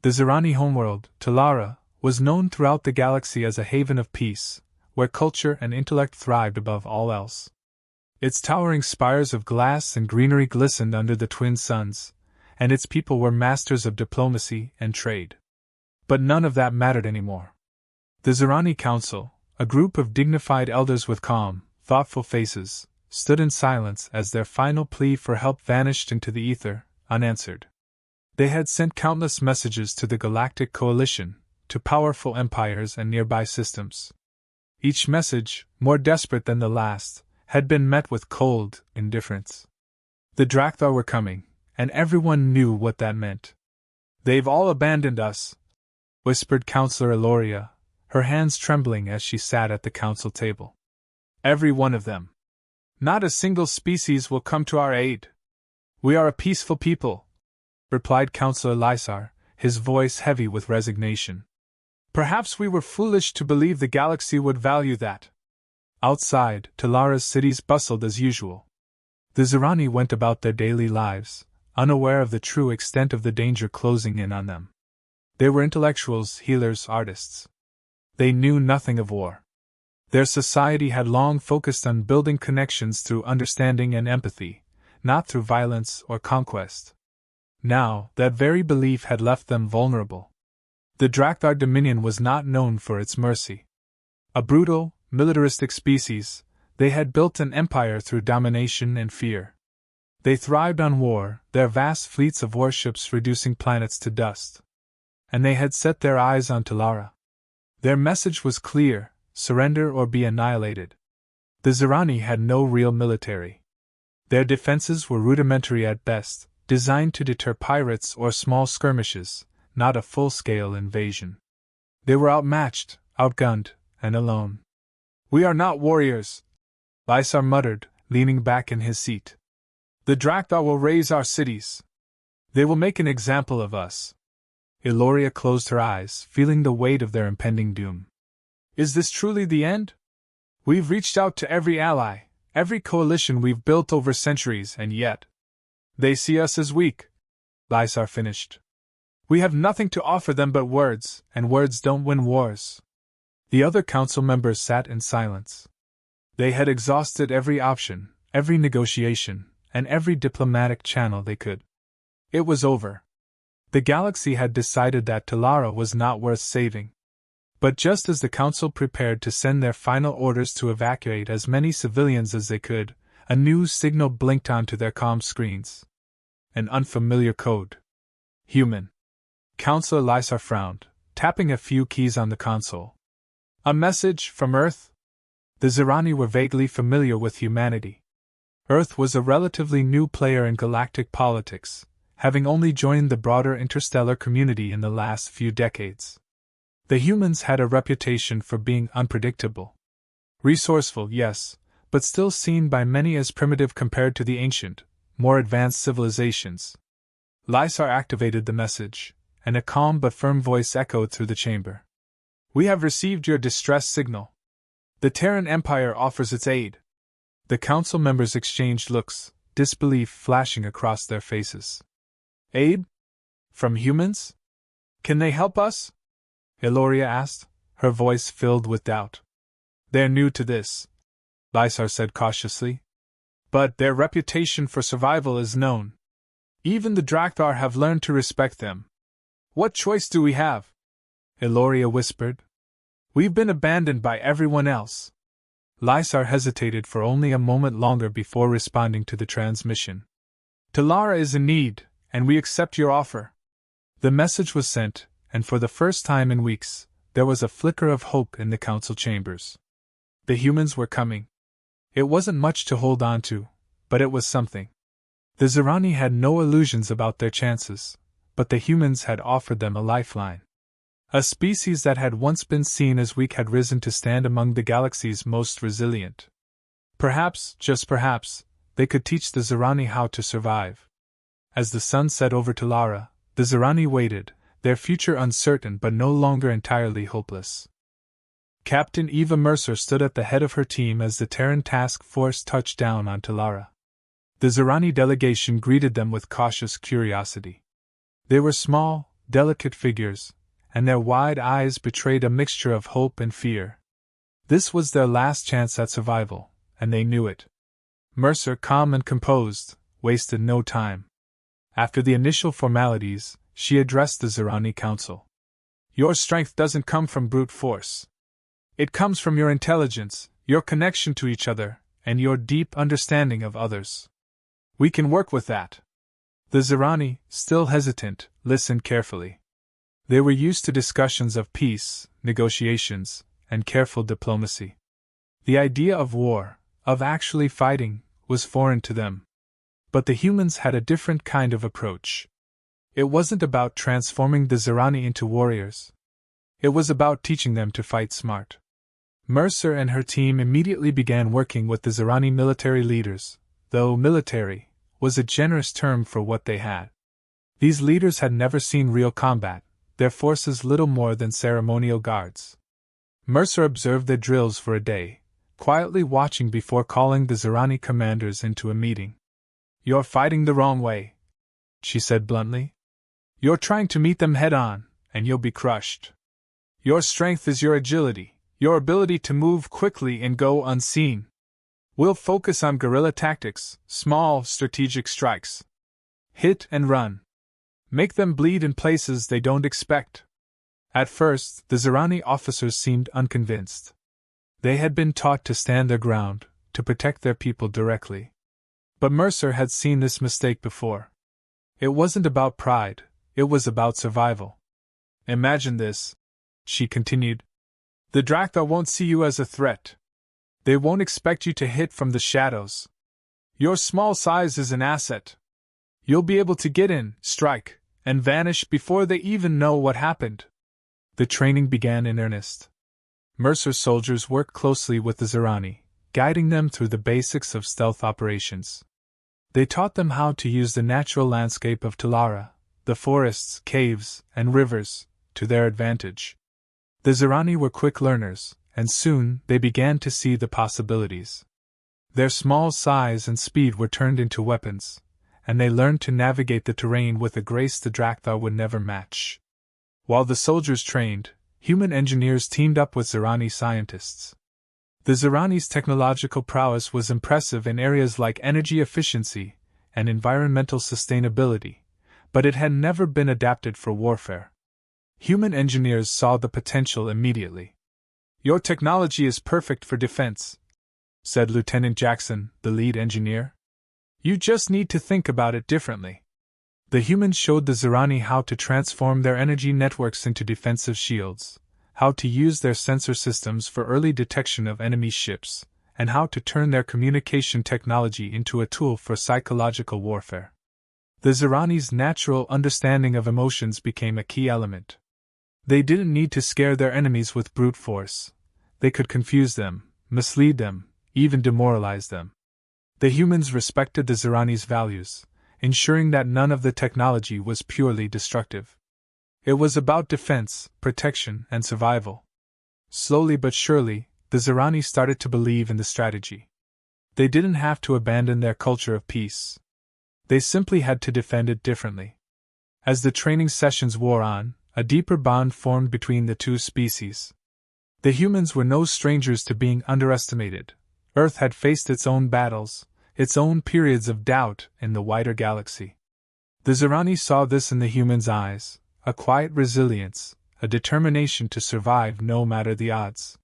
The Zirani homeworld, Talara, was known throughout the galaxy as a haven of peace, where culture and intellect thrived above all else. Its towering spires of glass and greenery glistened under the twin suns, and its people were masters of diplomacy and trade. But none of that mattered anymore. The Zirani Council, a group of dignified elders with calm, thoughtful faces, stood in silence as their final plea for help vanished into the ether, unanswered. They had sent countless messages to the Galactic Coalition, to powerful empires and nearby systems. Each message, more desperate than the last, had been met with cold indifference. The Drakthar were coming, and everyone knew what that meant. "They've all abandoned us," whispered Counselor Eloria, her hands trembling as she sat at the council table. "Every one of them. Not a single species will come to our aid. We are a peaceful people," replied Counselor Lysar, his voice heavy with resignation. "Perhaps we were foolish to believe the galaxy would value that." Outside, Talara's cities bustled as usual. The Zirani went about their daily lives, unaware of the true extent of the danger closing in on them. They were intellectuals, healers, artists. They knew nothing of war. Their society had long focused on building connections through understanding and empathy, not through violence or conquest. Now, that very belief had left them vulnerable. The Drakthar Dominion was not known for its mercy. A brutal, militaristic species, they had built an empire through domination and fear. They thrived on war, their vast fleets of warships reducing planets to dust. And they had set their eyes on Talara. Their message was clear: surrender or be annihilated. The Zirani had no real military. Their defenses were rudimentary at best, designed to deter pirates or small skirmishes, not a full-scale invasion. They were outmatched, outgunned, and alone. "We are not warriors," Lysar muttered, leaning back in his seat. "The Drakthar will raze our cities. They will make an example of us." Eloria closed her eyes, feeling the weight of their impending doom. "Is this truly the end? We've reached out to every ally, every coalition we've built over centuries, and yet they see us as weak," Lysar finished. "We have nothing to offer them but words, and words don't win wars." The other council members sat in silence. They had exhausted every option, every negotiation, and every diplomatic channel they could. It was over. The galaxy had decided that Talara was not worth saving. But just as the council prepared to send their final orders to evacuate as many civilians as they could, a new signal blinked onto their comm screens. An unfamiliar code. Human. Counselor Lysar frowned, tapping a few keys on the console. "A message from Earth?" The Zirani were vaguely familiar with humanity. Earth was a relatively new player in galactic politics, having only joined the broader interstellar community in the last few decades. The humans had a reputation for being unpredictable. Resourceful, yes, but still seen by many as primitive compared to the ancient, more advanced civilizations. Lysar activated the message, and a calm but firm voice echoed through the chamber. "We have received your distress signal. The Terran Empire offers its aid." The council members exchanged looks, disbelief flashing across their faces. "Aid? From humans? Can they help us?" Eloria asked, her voice filled with doubt. "They're new to this," Lysar said cautiously. "But their reputation for survival is known. Even the Drakthar have learned to respect them. What choice do we have?" Eloria whispered. "We've been abandoned by everyone else." Lysar hesitated for only a moment longer before responding to the transmission. "Talara is in need, and we accept your offer." The message was sent, and for the first time in weeks, there was a flicker of hope in the council chambers. The humans were coming. It wasn't much to hold on to, but it was something. The Zirani had no illusions about their chances, but the humans had offered them a lifeline. A species that had once been seen as weak had risen to stand among the galaxy's most resilient. Perhaps, just perhaps, they could teach the Zirani how to survive. As the sun set over Talara, the Zirani waited, their future uncertain but no longer entirely hopeless. Captain Eva Mercer stood at the head of her team as the Terran task force touched down on Talara. The Zirani delegation greeted them with cautious curiosity. They were small, delicate figures, and their wide eyes betrayed a mixture of hope and fear. This was their last chance at survival, and they knew it. Mercer, calm and composed, wasted no time. After the initial formalities, she addressed the Zirani Council. Your strength doesn't come from brute force. It comes from your intelligence, your connection to each other, and your deep understanding of others. We can work with that. The Zirani, still hesitant, listened carefully. They were used to discussions of peace, negotiations, and careful diplomacy. The idea of war, of actually fighting, was foreign to them. But the humans had a different kind of approach. It wasn't about transforming the Zirani into warriors. It was about teaching them to fight smart. Mercer and her team immediately began working with the Zirani military leaders, though military was a generous term for what they had. These leaders had never seen real combat, their forces little more than ceremonial guards. Mercer observed their drills for a day, quietly watching before calling the Zirani commanders into a meeting. You're fighting the wrong way, she said bluntly. You're trying to meet them head-on, and you'll be crushed. Your strength is your agility, your ability to move quickly and go unseen. We'll focus on guerrilla tactics, small, strategic strikes. Hit and run. Make them bleed in places they don't expect. At first, the Zirani officers seemed unconvinced. They had been taught to stand their ground, to protect their people directly. But Mercer had seen this mistake before. It wasn't about pride, it was about survival. Imagine this, she continued. The Drakthar won't see you as a threat. They won't expect you to hit from the shadows. Your small size is an asset. You'll be able to get in, strike, and vanish before they even know what happened. The training began in earnest. Mercer's soldiers worked closely with the Zirani, guiding them through the basics of stealth operations. They taught them how to use the natural landscape of Talara, the forests, caves, and rivers, to their advantage. The Zirani were quick learners, and soon they began to see the possibilities. Their small size and speed were turned into weapons, and they learned to navigate the terrain with a grace the Drakthar would never match. While the soldiers trained, human engineers teamed up with Zirani scientists. The Zirani's technological prowess was impressive in areas like energy efficiency and environmental sustainability, but it had never been adapted for warfare. Human engineers saw the potential immediately. Your technology is perfect for defense, said Lieutenant Jackson, the lead engineer. You just need to think about it differently. The humans showed the Zirani how to transform their energy networks into defensive shields, how to use their sensor systems for early detection of enemy ships, and how to turn their communication technology into a tool for psychological warfare. The Zirani's natural understanding of emotions became a key element. They didn't need to scare their enemies with brute force. They could confuse them, mislead them, even demoralize them. The humans respected the Zirani's values, ensuring that none of the technology was purely destructive. It was about defense, protection, and survival. Slowly but surely, the Zirani started to believe in the strategy. They didn't have to abandon their culture of peace. They simply had to defend it differently. As the training sessions wore on, a deeper bond formed between the two species. The humans were no strangers to being underestimated. Earth had faced its own battles, its own periods of doubt in the wider galaxy. The Zirani saw this in the humans' eyes, a quiet resilience, a determination to survive no matter the odds.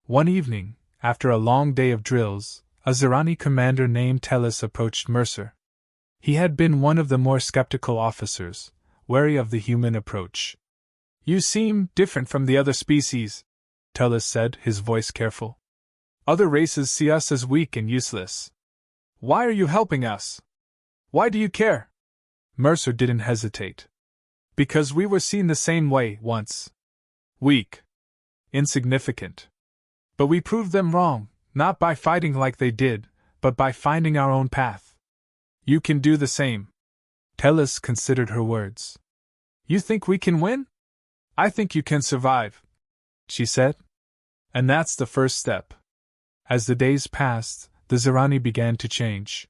One evening, after a long day of drills, a Zirani commander named Tellus approached Mercer. He had been one of the more skeptical officers, wary of the human approach. You seem different from the other species, Tellus said, his voice careful. Other races see us as weak and useless. Why are you helping us? Why do you care? Mercer didn't hesitate. Because we were seen the same way once. Weak. Insignificant. But we proved them wrong, not by fighting like they did, but by finding our own path. You can do the same. Tellus considered her words. You think we can win? I think you can survive, she said. And that's the first step. As the days passed, the Zirani began to change.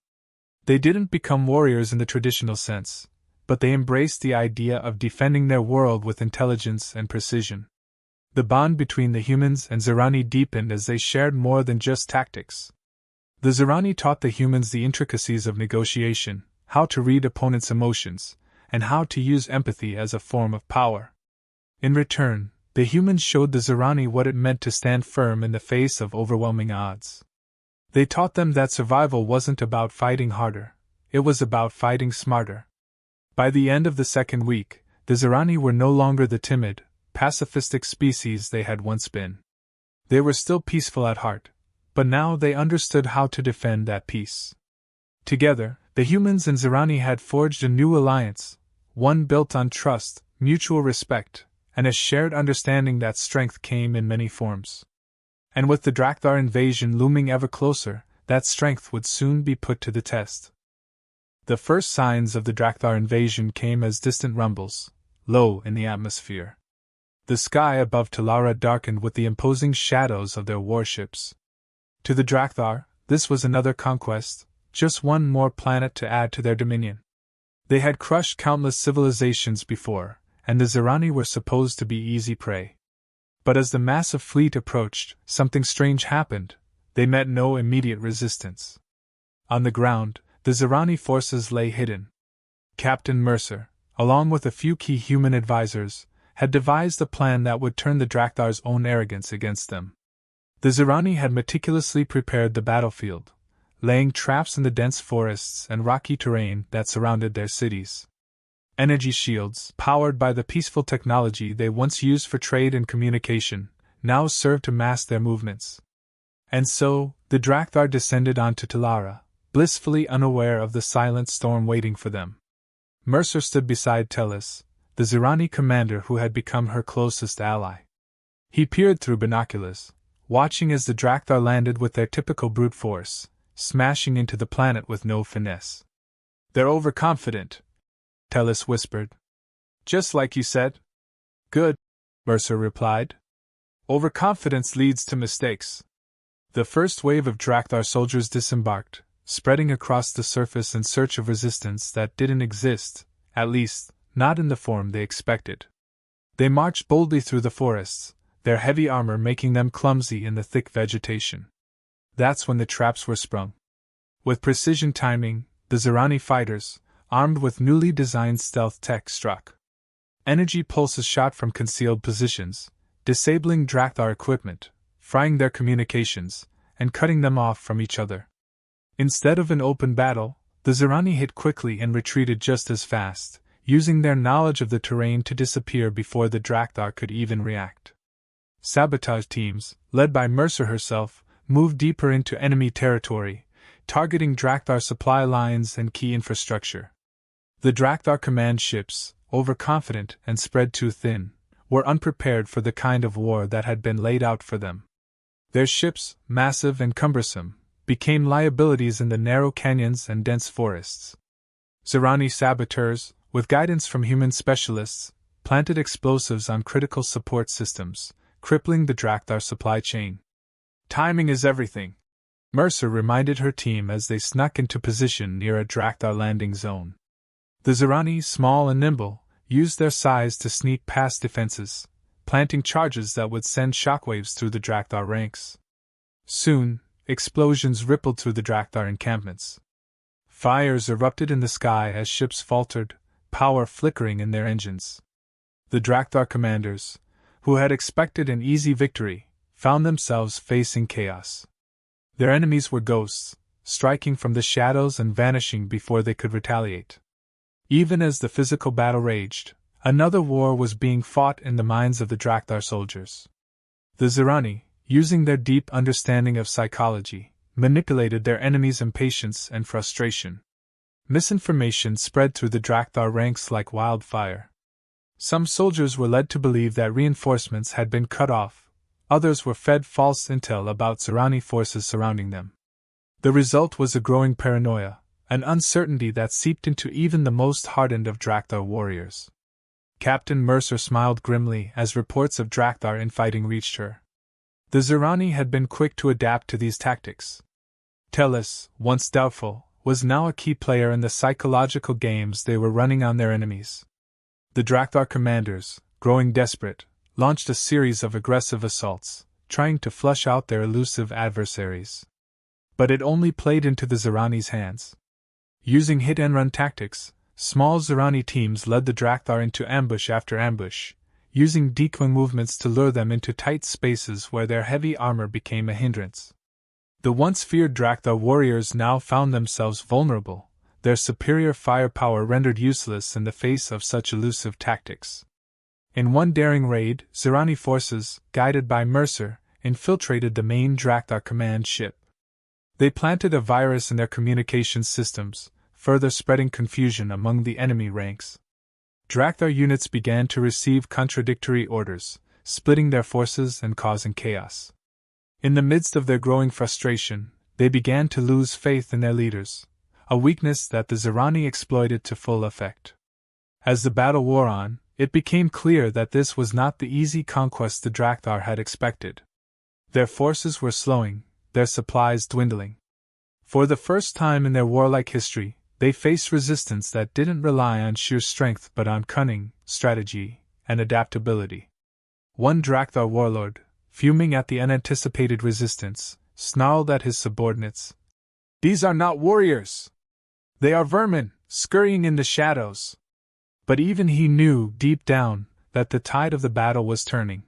They didn't become warriors in the traditional sense, but they embraced the idea of defending their world with intelligence and precision. The bond between the humans and Zirani deepened as they shared more than just tactics. The Zirani taught the humans the intricacies of negotiation, how to read opponents' emotions, and how to use empathy as a form of power. In return, the humans showed the Zirani what it meant to stand firm in the face of overwhelming odds. They taught them that survival wasn't about fighting harder, it was about fighting smarter. By the end of the second week, the Zirani were no longer the timid, pacifistic species they had once been. They were still peaceful at heart, but now they understood how to defend that peace. Together, the humans and Zirani had forged a new alliance, one built on trust, mutual respect, and a shared understanding that strength came in many forms. And with the Drakthar invasion looming ever closer, that strength would soon be put to the test. The first signs of the Drakthar invasion came as distant rumbles, low in the atmosphere. The sky above Talara darkened with the imposing shadows of their warships. To the Drakthar, this was another conquest, just one more planet to add to their dominion. They had crushed countless civilizations before, and the Zirani were supposed to be easy prey. But as the massive fleet approached, something strange happened. They met no immediate resistance. On the ground, the Zirani forces lay hidden. Captain Mercer, along with a few key human advisors, had devised a plan that would turn the Drakthar's own arrogance against them. The Zirani had meticulously prepared the battlefield, laying traps in the dense forests and rocky terrain that surrounded their cities. Energy shields, powered by the peaceful technology they once used for trade and communication, now served to mask their movements. And so, the Drakthar descended onto Talara, blissfully unaware of the silent storm waiting for them. Mercer stood beside Tellus, the Zirani commander who had become her closest ally. He peered through binoculars, watching as the Drakthar landed with their typical brute force, smashing into the planet with no finesse. "They're overconfident," Tellus whispered. "Just like you said." "Good," Mercer replied. "Overconfidence leads to mistakes." The first wave of Drakthar soldiers disembarked, spreading across the surface in search of resistance that didn't exist, at least, not in the form they expected. They marched boldly through the forests, their heavy armor making them clumsy in the thick vegetation. That's when the traps were sprung. With precision timing, the Zirani fighters, armed with newly designed stealth tech, struck. Energy pulses shot from concealed positions, disabling Drakthar equipment, frying their communications, and cutting them off from each other. Instead of an open battle, the Zirani hit quickly and retreated just as fast, using their knowledge of the terrain to disappear before the Drakthar could even react. Sabotage teams, led by Mercer herself, moved deeper into enemy territory, targeting Drakthar supply lines and key infrastructure. The Drakthar command ships, overconfident and spread too thin, were unprepared for the kind of war that had been laid out for them. Their ships, massive and cumbersome, became liabilities in the narrow canyons and dense forests. Zirani saboteurs, with guidance from human specialists, planted explosives on critical support systems, crippling the Drakthar supply chain. "Timing is everything," Mercer reminded her team as they snuck into position near a Drakthar landing zone. The Zirani, small and nimble, used their size to sneak past defenses, planting charges that would send shockwaves through the Drakthar ranks. Soon, explosions rippled through the Drakthar encampments. Fires erupted in the sky as ships faltered, power flickering in their engines. The Drakthar commanders, who had expected an easy victory, found themselves facing chaos. Their enemies were ghosts, striking from the shadows and vanishing before they could retaliate. Even as the physical battle raged, another war was being fought in the minds of the Drakthar soldiers. The Zirani, using their deep understanding of psychology, manipulated their enemies' impatience and frustration. Misinformation spread through the Drakthar ranks like wildfire. Some soldiers were led to believe that reinforcements had been cut off, others were fed false intel about Zirani forces surrounding them. The result was a growing paranoia, an uncertainty that seeped into even the most hardened of Drakthar warriors. Captain Mercer smiled grimly as reports of Drakthar infighting reached her. The Zirani had been quick to adapt to these tactics. Tellus, once doubtful, was now a key player in the psychological games they were running on their enemies. The Drakthar commanders, growing desperate, launched a series of aggressive assaults, trying to flush out their elusive adversaries. But it only played into the Zirani's hands. Using hit-and-run tactics, small Zirani teams led the Drakthar into ambush after ambush, using decoy movements to lure them into tight spaces where their heavy armor became a hindrance. The once feared Drakthar warriors now found themselves vulnerable, their superior firepower rendered useless in the face of such elusive tactics. In one daring raid, Zirani forces, guided by Mercer, infiltrated the main Drakthar command ship. They planted a virus in their communications systems, further spreading confusion among the enemy ranks. Drakthar units began to receive contradictory orders, splitting their forces and causing chaos. In the midst of their growing frustration, they began to lose faith in their leaders, a weakness that the Zirani exploited to full effect. As the battle wore on, it became clear that this was not the easy conquest the Drakthar had expected. Their forces were slowing, their supplies dwindling. For the first time in their warlike history, they faced resistance that didn't rely on sheer strength but on cunning, strategy, and adaptability. One Drakthar warlord, fuming at the unanticipated resistance, snarled at his subordinates. "These are not warriors! They are vermin, scurrying in the shadows!" But even he knew, deep down, that the tide of the battle was turning.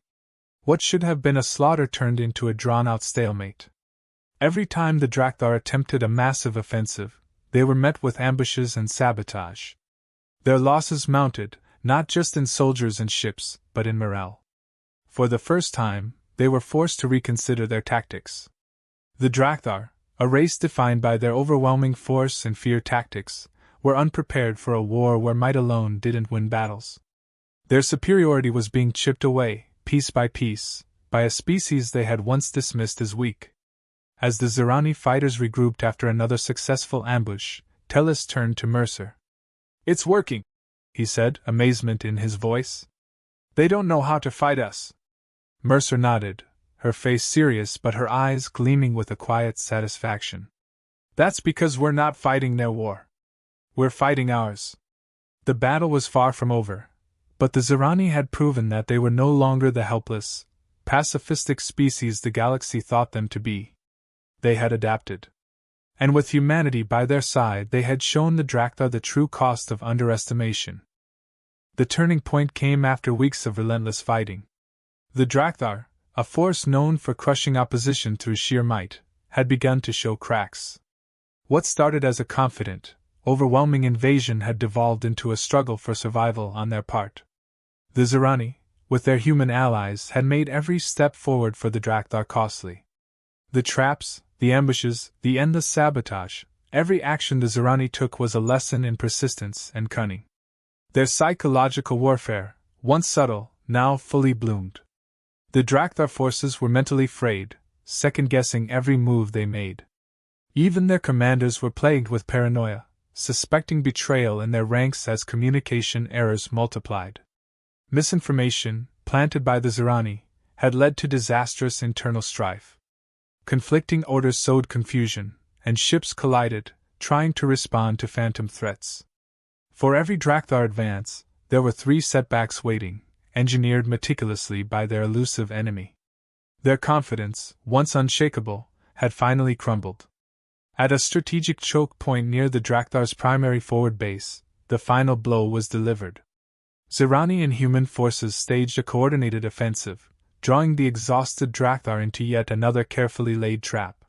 What should have been a slaughter turned into a drawn-out stalemate. Every time the Drakthar attempted a massive offensive, they were met with ambushes and sabotage. Their losses mounted, not just in soldiers and ships, but in morale. For the first time, they were forced to reconsider their tactics. The Drakthar, a race defined by their overwhelming force and fear tactics, were unprepared for a war where might alone didn't win battles. Their superiority was being chipped away, piece by piece, by a species they had once dismissed as weak. As the Zirani fighters regrouped after another successful ambush, Tellus turned to Mercer. "It's working," he said, amazement in his voice. "They don't know how to fight us." Mercer nodded, her face serious but her eyes gleaming with a quiet satisfaction. "That's because we're not fighting their war. We're fighting ours." The battle was far from over, but the Zirani had proven that they were no longer the helpless, pacifistic species the galaxy thought them to be. They had adapted. And with humanity by their side, they had shown the Drakthar the true cost of underestimation. The turning point came after weeks of relentless fighting. The Drakthar, a force known for crushing opposition through sheer might, had begun to show cracks. What started as a confident, overwhelming invasion had devolved into a struggle for survival on their part. The Zirani, with their human allies, had made every step forward for the Drakthar costly. The traps, the ambushes, the endless sabotage, every action the Zirani took was a lesson in persistence and cunning. Their psychological warfare, once subtle, now fully bloomed. The Drakthar forces were mentally frayed, second-guessing every move they made. Even their commanders were plagued with paranoia, suspecting betrayal in their ranks as communication errors multiplied. Misinformation, planted by the Zirani, had led to disastrous internal strife. Conflicting orders sowed confusion, and ships collided, trying to respond to phantom threats. For every Drakthar advance, there were 3 setbacks waiting, engineered meticulously by their elusive enemy. Their confidence, once unshakable, had finally crumbled. At a strategic choke point near the Drakthar's primary forward base, the final blow was delivered. Zirani and human forces staged a coordinated offensive, drawing the exhausted Drakthar into yet another carefully laid trap.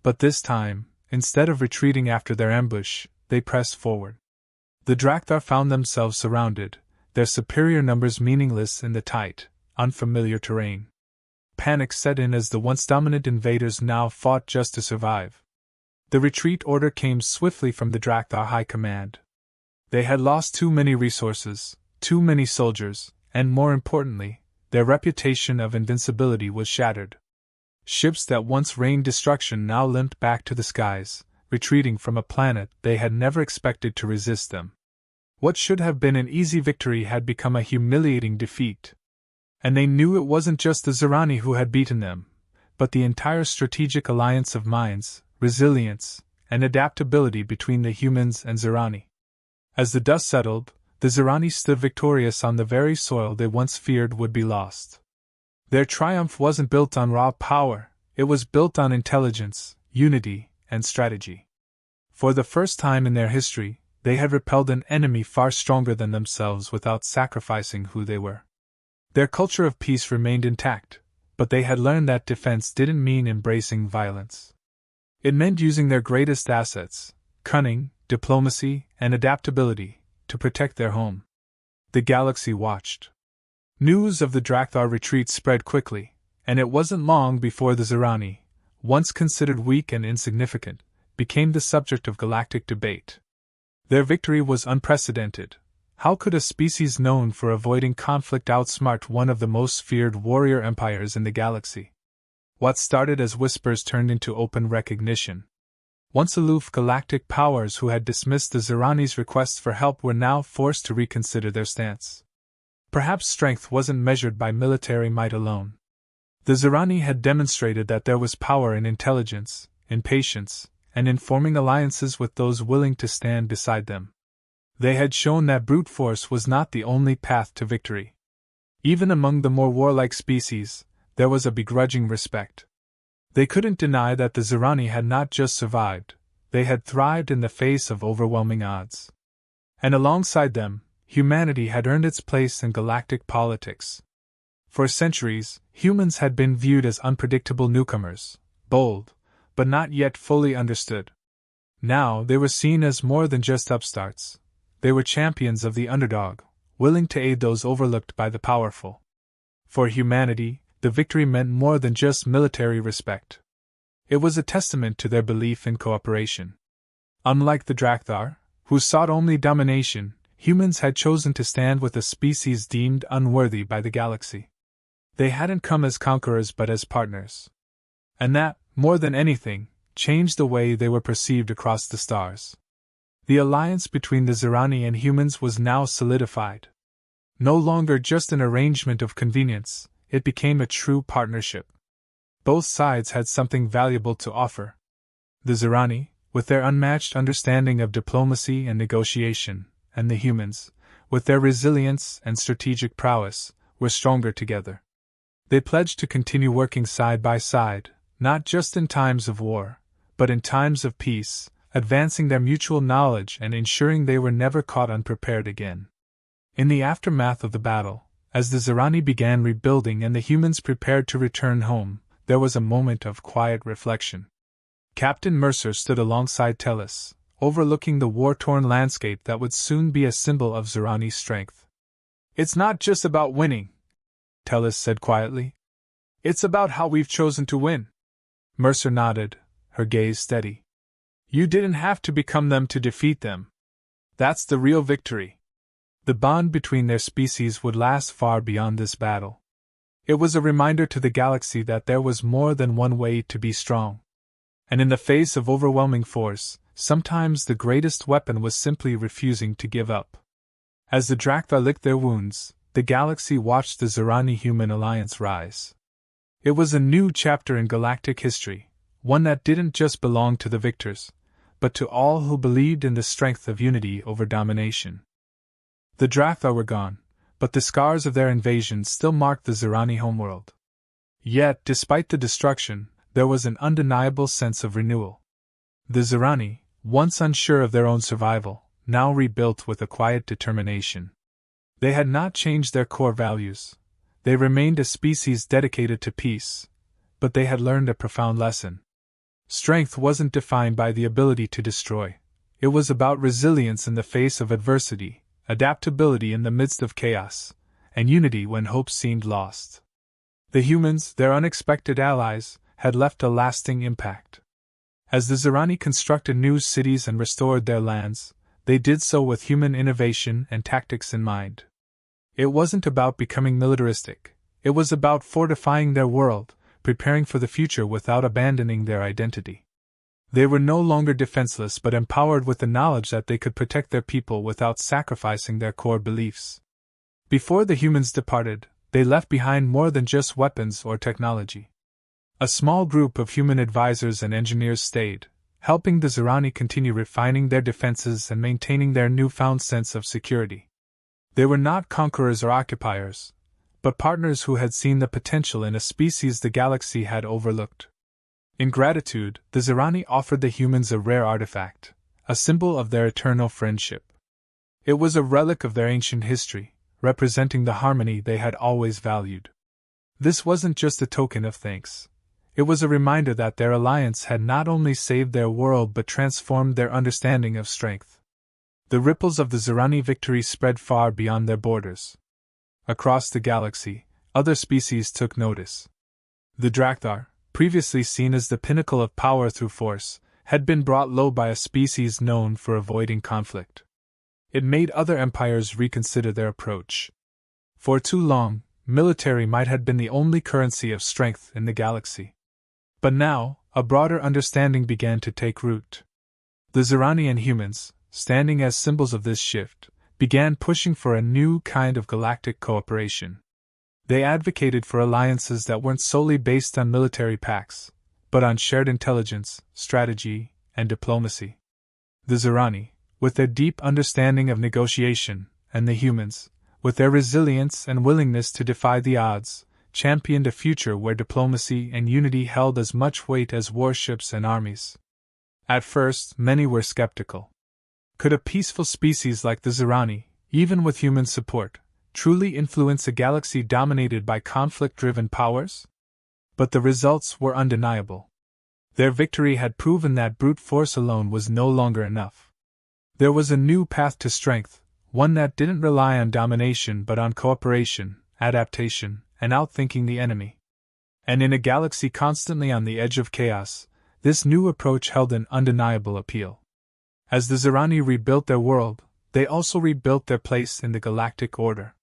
But this time, instead of retreating after their ambush, they pressed forward. The Drakthar found themselves surrounded, their superior numbers meaningless in the tight, unfamiliar terrain. Panic set in as the once dominant invaders now fought just to survive. The retreat order came swiftly from the Drakthar High Command. They had lost too many resources, too many soldiers, and more importantly, their reputation of invincibility was shattered. Ships that once rained destruction now limped back to the skies, retreating from a planet they had never expected to resist them. What should have been an easy victory had become a humiliating defeat. And they knew it wasn't just the Zirani who had beaten them, but the entire strategic alliance of minds, resilience, and adaptability between the humans and Zirani. As the dust settled, the Zirani stood victorious on the very soil they once feared would be lost. Their triumph wasn't built on raw power, it was built on intelligence, unity, and strategy. For the first time in their history, they had repelled an enemy far stronger than themselves without sacrificing who they were. Their culture of peace remained intact, but they had learned that defense didn't mean embracing violence. It meant using their greatest assets, cunning, diplomacy, and adaptability, to protect their home. The galaxy watched. News of the Drakthar retreat spread quickly, and it wasn't long before the Zirani, once considered weak and insignificant, became the subject of galactic debate. Their victory was unprecedented. How could a species known for avoiding conflict outsmart one of the most feared warrior empires in the galaxy? What started as whispers turned into open recognition. Once aloof galactic powers who had dismissed the Zirani's requests for help were now forced to reconsider their stance. Perhaps strength wasn't measured by military might alone. The Zirani had demonstrated that there was power in intelligence, in patience, and in forming alliances with those willing to stand beside them. They had shown that brute force was not the only path to victory. Even among the more warlike species, there was a begrudging respect. They couldn't deny that the Zirani had not just survived, they had thrived in the face of overwhelming odds. And alongside them, humanity had earned its place in galactic politics. For centuries, humans had been viewed as unpredictable newcomers, bold, but not yet fully understood. Now they were seen as more than just upstarts. They were champions of the underdog, willing to aid those overlooked by the powerful. For humanity, the victory meant more than just military respect. It was a testament to their belief in cooperation. Unlike the Drakthar, who sought only domination, humans had chosen to stand with a species deemed unworthy by the galaxy. They hadn't come as conquerors but as partners. And that, more than anything, changed the way they were perceived across the stars. The alliance between the Zirani and humans was now solidified. No longer just an arrangement of convenience, it became a true partnership. Both sides had something valuable to offer. The Zirani, with their unmatched understanding of diplomacy and negotiation, and the humans, with their resilience and strategic prowess, were stronger together. They pledged to continue working side by side, not just in times of war, but in times of peace, advancing their mutual knowledge and ensuring they were never caught unprepared again. In the aftermath of the battle, as the Zirani began rebuilding and the humans prepared to return home, there was a moment of quiet reflection. Captain Mercer stood alongside Tellus, overlooking the war-torn landscape that would soon be a symbol of Zirani strength. "It's not just about winning," Tellus said quietly. "It's about how we've chosen to win." Mercer nodded, her gaze steady. "You didn't have to become them to defeat them. That's the real victory." The bond between their species would last far beyond this battle. It was a reminder to the galaxy that there was more than one way to be strong. And in the face of overwhelming force, sometimes the greatest weapon was simply refusing to give up. As the Drakthar licked their wounds, the galaxy watched the Zirani-human alliance rise. It was a new chapter in galactic history, one that didn't just belong to the victors, but to all who believed in the strength of unity over domination. The Drakthar were gone, but the scars of their invasion still marked the Zirani homeworld. Yet, despite the destruction, there was an undeniable sense of renewal. The Zirani, once unsure of their own survival, now rebuilt with a quiet determination. They had not changed their core values. They remained a species dedicated to peace, but they had learned a profound lesson. Strength wasn't defined by the ability to destroy. It was about resilience in the face of adversity, adaptability in the midst of chaos, and unity when hope seemed lost. The humans, their unexpected allies, had left a lasting impact. As the Zirani constructed new cities and restored their lands, they did so with human innovation and tactics in mind. It wasn't about becoming militaristic, it was about fortifying their world, preparing for the future without abandoning their identity. They were no longer defenseless but empowered with the knowledge that they could protect their people without sacrificing their core beliefs. Before the humans departed, they left behind more than just weapons or technology. A small group of human advisors and engineers stayed, helping the Zirani continue refining their defenses and maintaining their newfound sense of security. They were not conquerors or occupiers, but partners who had seen the potential in a species the galaxy had overlooked. In gratitude, the Zirani offered the humans a rare artifact, a symbol of their eternal friendship. It was a relic of their ancient history, representing the harmony they had always valued. This wasn't just a token of thanks. It was a reminder that their alliance had not only saved their world but transformed their understanding of strength. The ripples of the Zirani victory spread far beyond their borders. Across the galaxy, other species took notice. The Drakthar, previously seen as the pinnacle of power through force, had been brought low by a species known for avoiding conflict. It made other empires reconsider their approach. For too long, military might had been the only currency of strength in the galaxy. But now, a broader understanding began to take root. The Zirani and humans, standing as symbols of this shift, began pushing for a new kind of galactic cooperation. They advocated for alliances that weren't solely based on military pacts, but on shared intelligence, strategy, and diplomacy. The Zirani, with their deep understanding of negotiation, and the humans, with their resilience and willingness to defy the odds, championed a future where diplomacy and unity held as much weight as warships and armies. At first, many were skeptical. Could a peaceful species like the Zirani, even with human support, truly influence a galaxy dominated by conflict-driven powers? But the results were undeniable. Their victory had proven that brute force alone was no longer enough. There was a new path to strength, one that didn't rely on domination but on cooperation, adaptation, and outthinking the enemy. And in a galaxy constantly on the edge of chaos, this new approach held an undeniable appeal. As the Zirani rebuilt their world, they also rebuilt their place in the galactic order.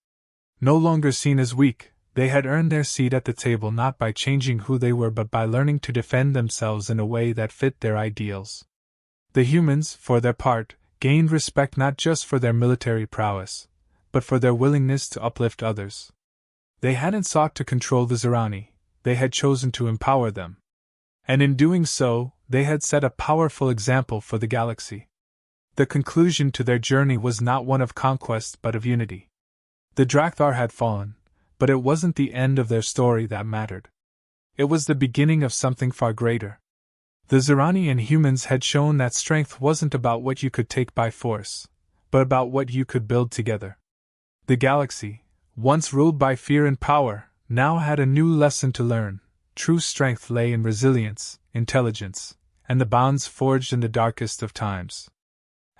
No longer seen as weak, they had earned their seat at the table not by changing who they were but by learning to defend themselves in a way that fit their ideals. The humans, for their part, gained respect not just for their military prowess, but for their willingness to uplift others. They hadn't sought to control the Zirani, they had chosen to empower them. And in doing so, they had set a powerful example for the galaxy. The conclusion to their journey was not one of conquest but of unity. The Drakthar had fallen, but it wasn't the end of their story that mattered. It was the beginning of something far greater. The Zirani and humans had shown that strength wasn't about what you could take by force, but about what you could build together. The galaxy, once ruled by fear and power, now had a new lesson to learn. True strength lay in resilience, intelligence, and the bonds forged in the darkest of times.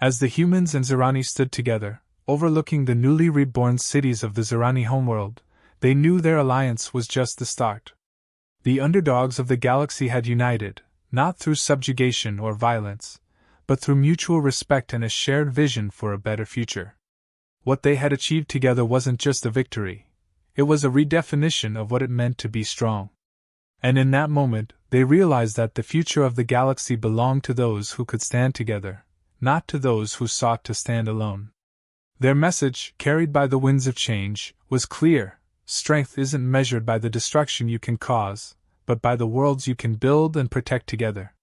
As the humans and Zirani stood together, overlooking the newly reborn cities of the Zirani homeworld, they knew their alliance was just the start. The underdogs of the galaxy had united, not through subjugation or violence, but through mutual respect and a shared vision for a better future. What they had achieved together wasn't just a victory, it was a redefinition of what it meant to be strong. And in that moment, they realized that the future of the galaxy belonged to those who could stand together, not to those who sought to stand alone. Their message, carried by the winds of change, was clear: strength isn't measured by the destruction you can cause, but by the worlds you can build and protect together.